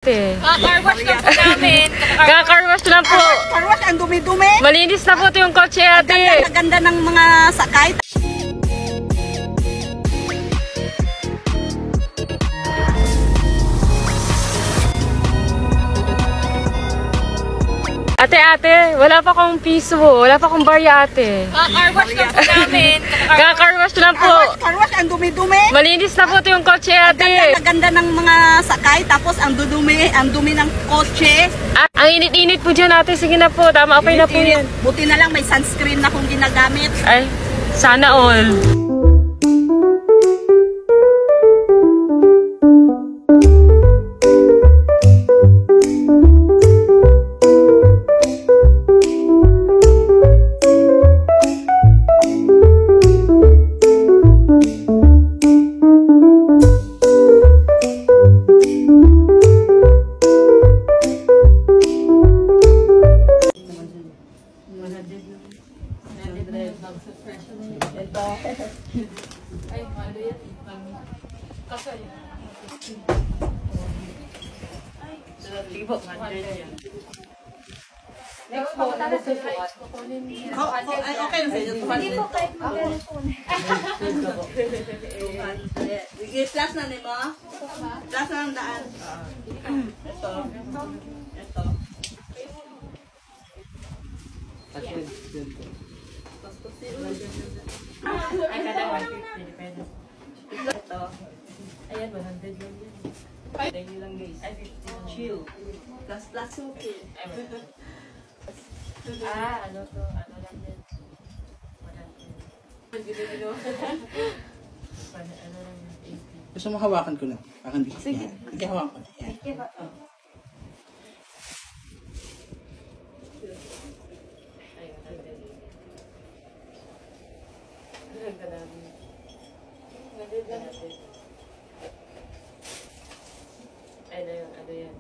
Car wash lang po namin. Car wash lang po. Car wash, ang dumi-dumi. Malinis na po ito yung kotse, ate. Ang ganda ng mga sakay. Ate, wala pa akong piso. Wala pa akong barya, ate. Car wash lang po namin. Car wash lang po. Car wash, ang dumi-dumi. Malinis na po ito yung kotse, ate. Ang ganda ng mga sakay, tapos ang dumi ng kotse. Ang init-init po dyan, ate. Sige na po, tama, okay na po yan. Buti na lang may sunscreen na kung ginagamit. Ay, sana all. Next po, okay na sa'yo. Hindi po kahit mag-telephone. Plus na nimo? Plus na ang daan. Ito. Ay, kada 150 depende. Ito. Ayan, 100 lang yan. Dahil lang guys. Ay, 50 lang. Chill. Plus okay. Ano to? Ano lang yan? 100. Ano lang yan? 80. Gusto mo hawakan ko na? Hawakan dito. Sige. Sige, hawakan ko na. Yan. Ay, 100. Ang kadami. 100 lang. Ay, na yun. Ano yan?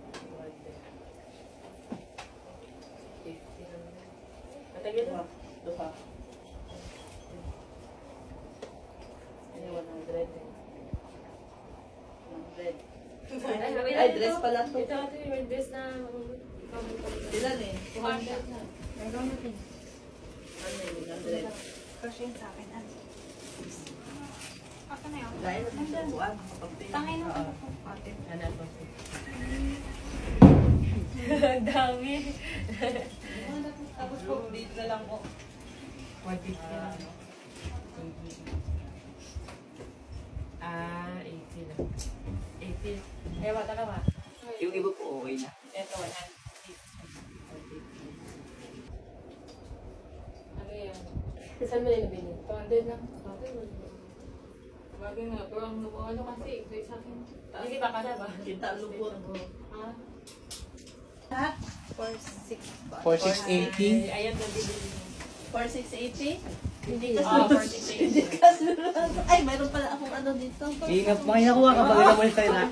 50 lang yan. Matagil mo? Ito pa. Ano, 100 eh. 100. Ay, dress pala to. Ito, yung dress na... Ilan eh? 200 na. Ano yun? 100. Crushing sa akin. Ako na yun. Dahil nagsusuan. Tangay na ako. Ano po? Ang dami. Tapos po, dito na lang po. 150 lang. 80 lang. 80. Eh, wala ka ba? Yung iba po okay na. Ito, 150. Ano yan? Saan mo na nabili? 200 lang. Bagay nga, pero ang ano kasi, ito sa akin. Hindi ba ka na ba? Kita lubot. Ha? Ha? 4680. Ayan, nabili mo. 4680? Hindi kasi. 4680. Ay, mayroon pala akong ano dito. Ingat, makinakuha ka pag naman tayo na.